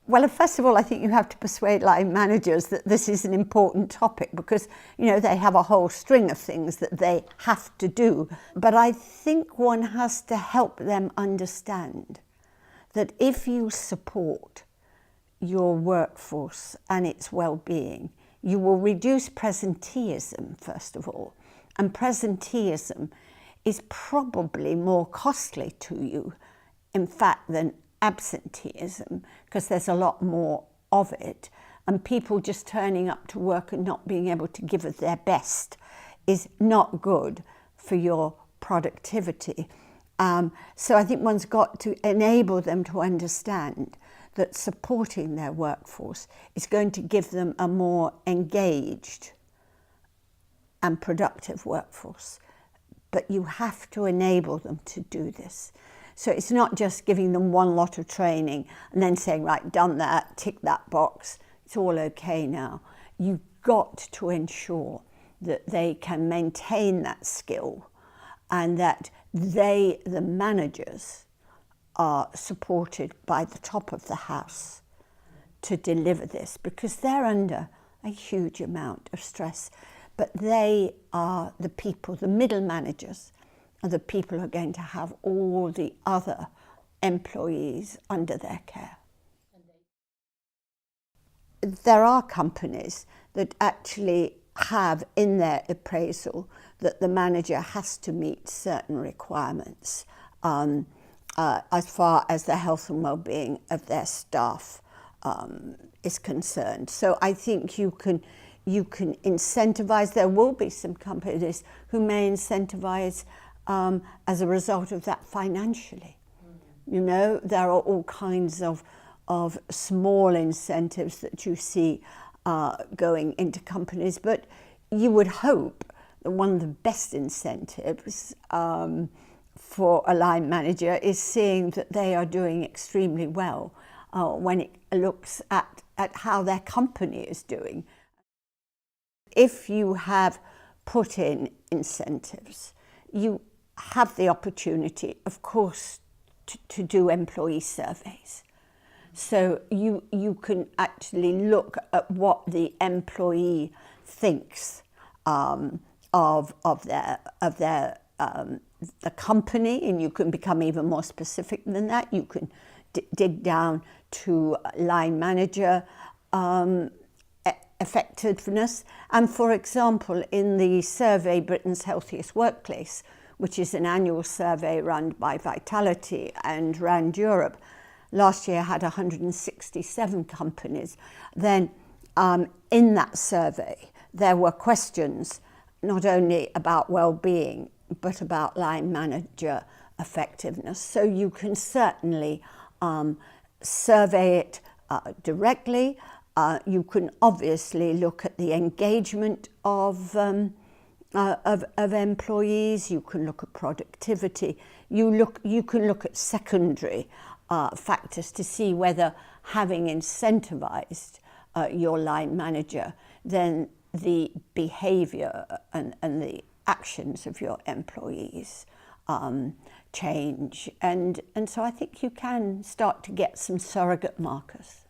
Well, first of all, I think you have to persuade line managers that this is an important topic because, you know, they have a whole string of things that they have to do. But I think one has to help them understand that if you support your workforce and its well-being, you will reduce presenteeism, first of all. And presenteeism is probably more costly to you, in fact, than absenteeism, because there's a lot more of it, and people just turning up to work and not being able to give it their best is not good for your productivity. So I think one's got to enable them to understand that supporting their workforce is going to give them a more engaged and productive workforce. But you have to enable them to do this. So it's not just giving them one lot of training and then saying, right, done that, tick that box, it's all okay now. You've got to ensure that they can maintain that skill and that they, the managers, are supported by the top of the house to deliver this, because they're under a huge amount of stress. But they are the people, the middle managers, are the people who are going to have all the other employees under their care. There are companies that actually have in their appraisal that the manager has to meet certain requirements as far as the health and well-being of their staff is concerned. So I think you can incentivize. There will be some companies who may incentivize as a result of that financially. You know, there are all kinds of small incentives that you see going into companies, but you would hope that one of the best incentives for a line manager is seeing that they are doing extremely well when it looks at how their company is doing. If you have put in incentives, you have the opportunity, of course, to do employee surveys. So you can actually look at what the employee thinks of the company, and you can become even more specific than that. You can dig down to line manager effectiveness. And for example, in the survey Britain's Healthiest Workplace, which is an annual survey run by Vitality and Rand Europe, last year had 167 companies. Then in that survey, there were questions not only about well-being, but about line manager effectiveness. So you can certainly survey it directly. You can obviously look at the engagement of employees. You can look at productivity. You can look at secondary factors to see whether, having incentivized your line manager, then the behavior and the actions of your employees change. And so I think you can start to get some surrogate markers.